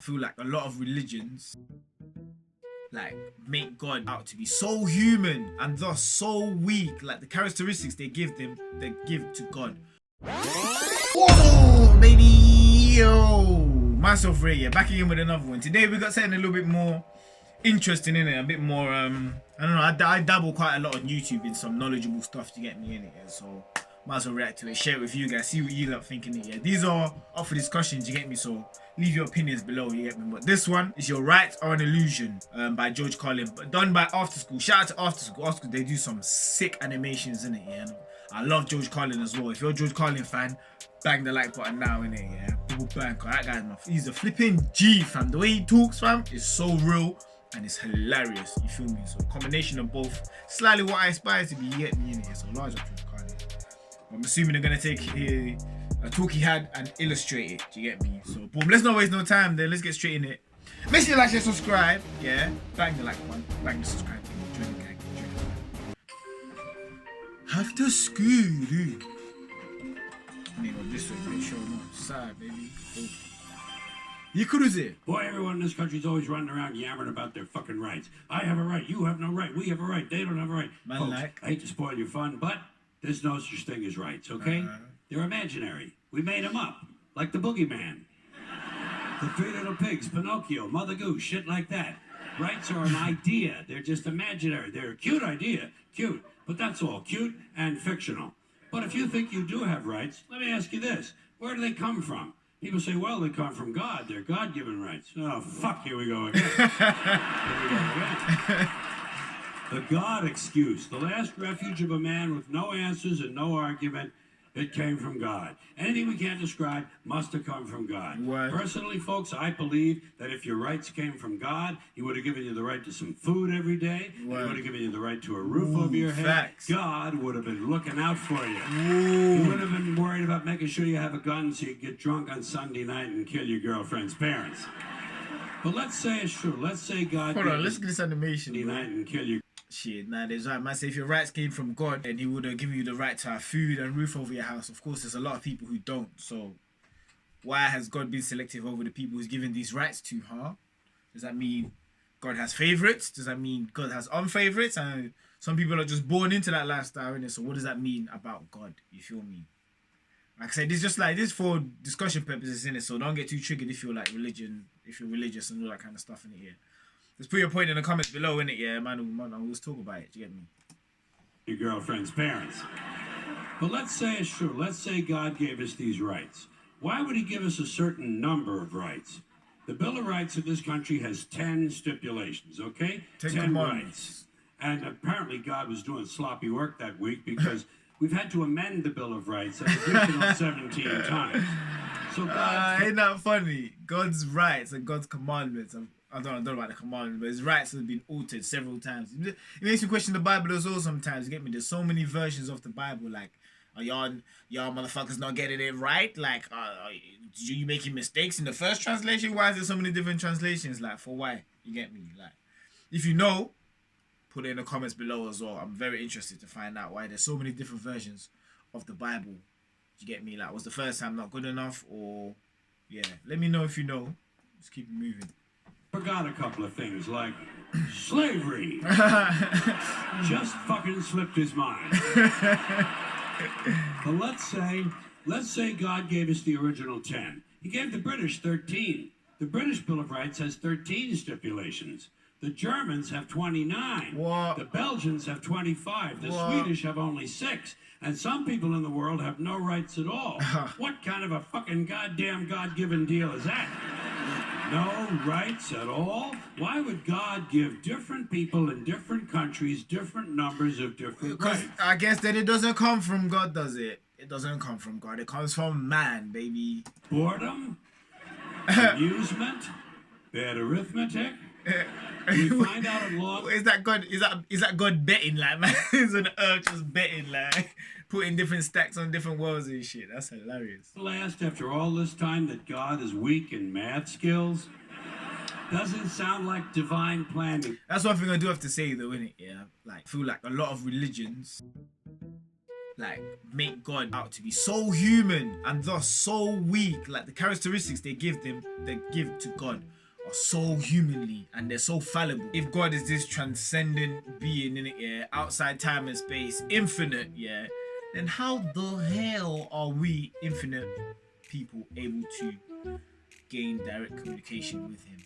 I feel like a lot of religions like make God out to be so human and thus so weak. Like the characteristics they give to God. Oh baby, yo, myself Ray, yeah, back again with another one. Today we got something a little bit more interesting in it, a bit more I don't know, I dabble quite a lot on YouTube in some knowledgeable stuff to get me in it, yeah, so might as well react to it, share it with you guys, see what you lot thinking it, yeah. These are up for discussions, you get me, so leave your opinions below, you get me. But this one is Your Rights Are an Illusion by Carlin, but done by After School. Shout out to After School, they do some sick animations in it, yeah. I love Carlin as well. If you're a Carlin fan, bang the like button now, innit, yeah. People bang, cause that guy's he's a flipping G, fam. The way he talks, fam, is so real and it's hilarious, you feel me? So a combination of both, slightly what I aspire to be, you get me, innit, yeah. So large up Carlin. I'm assuming they're gonna take a talk he had and illustrate it, do you get me? So boom, let's not waste no time then, let's get straight in it. Make sure you like, share, subscribe, yeah. Bang the like button, bang the subscribe button, join the gang, After school, dude. Let me go this way, make sure I'm on side, baby. Oh. You cruise. Boy, everyone in this country's always running around yammering about their fucking rights. I have a right, you have no right, we have a right, they don't have a right. Man, folks, like. I hate to spoil your fun, but there's no such thing as rights, okay? They're imaginary. We made them up, like the boogeyman. The Three Little Pigs, Pinocchio, Mother Goose, shit like that. Rights are an idea. They're just imaginary. They're a cute idea, cute, but that's all, cute and fictional. But if you think you do have rights, let me ask you this. Where do they come from? People say, well, they come from God. They're God-given rights. Oh, fuck, here we go again. Here we go again. The God excuse, the last refuge of a man with no answers and no argument. It came from God. Anything we can't describe must have come from God. What? Personally, folks, I believe that if your rights came from God, He would have given you the right to some food every day. What? He would have given you the right to a roof over your head. Facts. God would have been looking out for you. Ooh. He would have been worried about making sure you have a gun so you can get drunk on Sunday night and kill your girlfriend's parents. But let's say it's true. Let's say God Hold on, let's get this animation. Sunday night and kill your shit, nah, there's right, man. Say if your rights came from God, then He would have given you the right to have food and roof over your house. Of course, there's a lot of people who don't. So, why has God been selective over the people He's given these rights to, huh? Does that mean God has favorites? Does that mean God has unfavorites? And some people are just born into that lifestyle, innit? So, what does that mean about God? You feel me? Like I said, this just like this for discussion purposes, innit? So, don't get too triggered if you're like religion, if you're religious and all that kind of stuff in it, yeah. Just put your point in the comments below, innit? Yeah, man, let's talk about it. Do you get me? Your girlfriend's parents. But let's say it's true. Let's say God gave us these rights. Why would He give us a certain number of rights? The Bill of Rights of this country has 10 stipulations, okay? 10 rights. And apparently God was doing sloppy work that week because we've had to amend the Bill of Rights an additional 17 times. So God... ain't that funny? God's rights and God's commandments. I don't know about the commandments, but His rights have been altered several times. It makes me question the Bible as well sometimes. You get me? There's so many versions of the Bible. Like, are y'all motherfuckers not getting it right? Like, are you making mistakes in the first translation? Why is there so many different translations? Like, for why? You get me? Like, if you know, put it in the comments below as well. I'm very interested to find out why there's so many different versions of the Bible. You get me? Like, was the first time not good enough? Or, yeah, let me know if you know. Just keep it moving. Forgot a couple of things like slavery. Just fucking slipped his mind. But let's say God gave us the original 10. He gave the British 13. The British Bill of Rights has 13 stipulations. The Germans have 29. What? The Belgians have 25. The What? Swedish have only 6. And some people in the world have no rights at all. What kind of a fucking goddamn God-given deal is that? No rights at all? Why would God give different people in different countries different numbers of different rights? I guess that it doesn't come from God, does it? It doesn't come from God. It comes from man, baby. Boredom? Amusement? Bad arithmetic? We find out at law. Is that God? Is that God betting, like, man? Is on earth just betting, like, putting different stacks on different worlds and shit? That's hilarious. Last, after all this time, that God is weak in math skills? Doesn't sound like divine planning. That's one thing I do have to say, though, innit? Yeah, like, I feel like a lot of religions like make God out to be so human and thus so weak. Like the characteristics they give to God are so humanly and they're so fallible. If God is this transcendent being in it, yeah, outside time and space, infinite, yeah, then how the hell are we infinite people able to gain direct communication with him?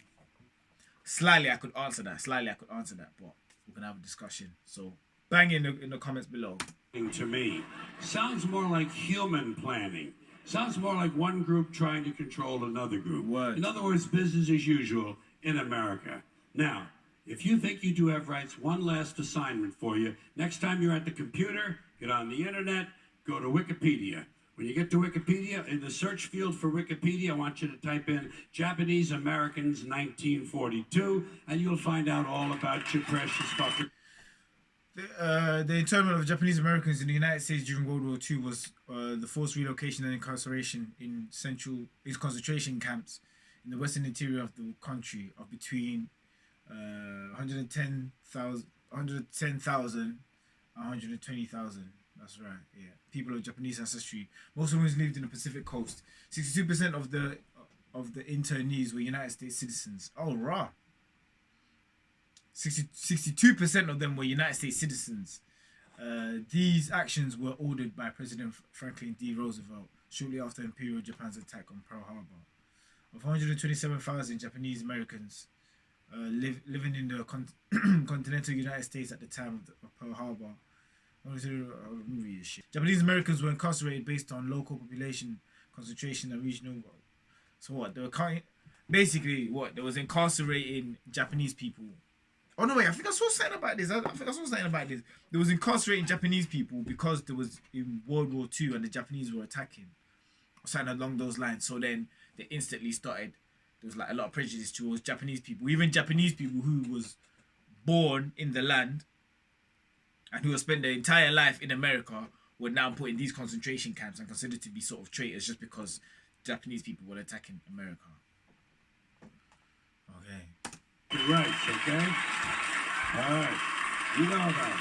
Slightly I could answer that, but we're gonna have a discussion. So bang in the comments below. To me, sounds more like human planning. Sounds more like one group trying to control another group. Word. In other words, business as usual in America. Now, if you think you do have rights, one last assignment for you. Next time you're at the computer, get on the internet, go to Wikipedia. When you get to Wikipedia, in the search field for Wikipedia, I want you to type in Japanese Americans 1942, and you'll find out all about your precious fucker. The internment of Japanese Americans in the United States during World War II was the forced relocation and incarceration in concentration camps in the western interior of the country of between 110,000 and 120,000. That's right, yeah. People of Japanese ancestry. Most of them lived in the Pacific coast. 62% of the internees were United States citizens. Oh, rah. 62% of them were United States citizens. These actions were ordered by President Franklin D. Roosevelt shortly after Imperial Japan's attack on Pearl Harbor. Of 127,000 Japanese Americans living in the continental United States at the time of Pearl Harbor, Japanese Americans were incarcerated based on local population concentration and regional. So what? They were basically what? They was incarcerating Japanese people. Oh no, wait! I think I saw something about this. There was incarcerating Japanese people because there was in World War II and the Japanese were attacking, or something along those lines. So then they instantly started. There was like a lot of prejudice towards Japanese people, even Japanese people who was born in the land and who have spent their entire life in America were now put in these concentration camps and considered to be sort of traitors just because Japanese people were attacking America. Okay. Right, okay? All right. You know about it.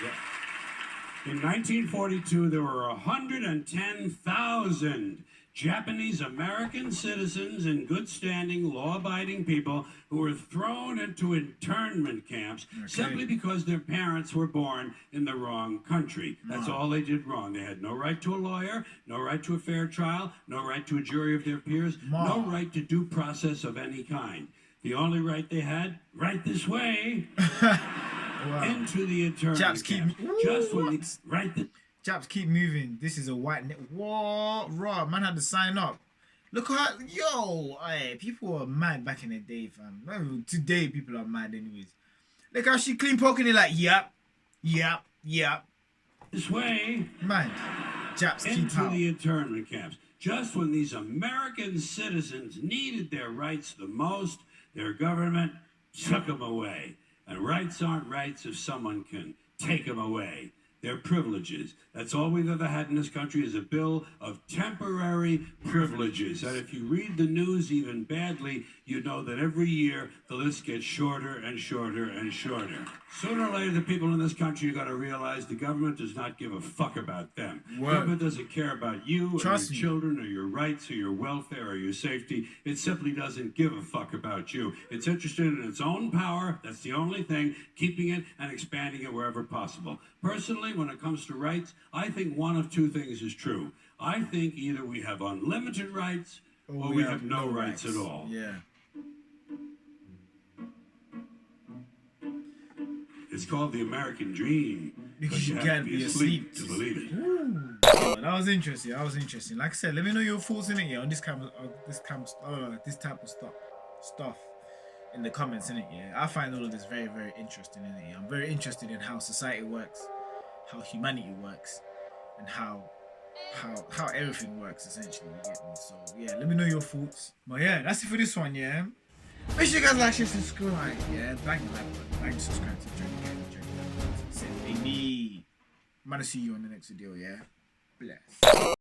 Yeah. In 1942, there were 110,000 Japanese American citizens and good standing, law-abiding people who were thrown into internment camps simply because their parents were born in the wrong country. That's all they did wrong. They had no right to a lawyer, no right to a fair trial, no right to a jury of their peers, no right to due process of any kind. The only right they had, right this way, into the internment camp. Just when they, Japs, keep moving. This is a white net. What? Raw, man had to sign up. Look how, yo, hey, people were mad back in the day, fam. No, today people are mad anyways. Look how she clean poking it like, yep. This way, man. Japs, keep into out. the internment camps. Just when these American citizens needed their rights the most, their government took them away. And rights aren't rights if someone can take them away. They're privileges. That's all we've ever had in this country is a bill of temporary privileges. And if you read the news even badly, you know that every year the list gets shorter and shorter and shorter. Sooner or later, the people in this country are going to realize the government does not give a fuck about them. The government doesn't care about you or your children or your rights or your welfare or your safety. It simply doesn't give a fuck about you. It's interested in its own power. That's the only thing, keeping it and expanding it wherever possible. Personally, when it comes to rights, I think one of two things is true. I think either we have unlimited rights or we have no rights at all. Yeah. It's called the American dream. Because you can't be asleep to believe it. Oh, that was interesting. Like I said, let me know your thoughts in it, yeah, on this type of stuff in the comments, in it, yeah. I find all of this very, very interesting, in it. Yeah? I'm very interested in how society works, how humanity works, and how everything works, essentially, you get me? So yeah, let me know your thoughts. But yeah, that's it for this one, yeah. Make sure you guys like, share, subscribe, yeah. Bang the like button, like, subscribe to the channel, baby. I'm gonna see you on the next video, yeah. Bless.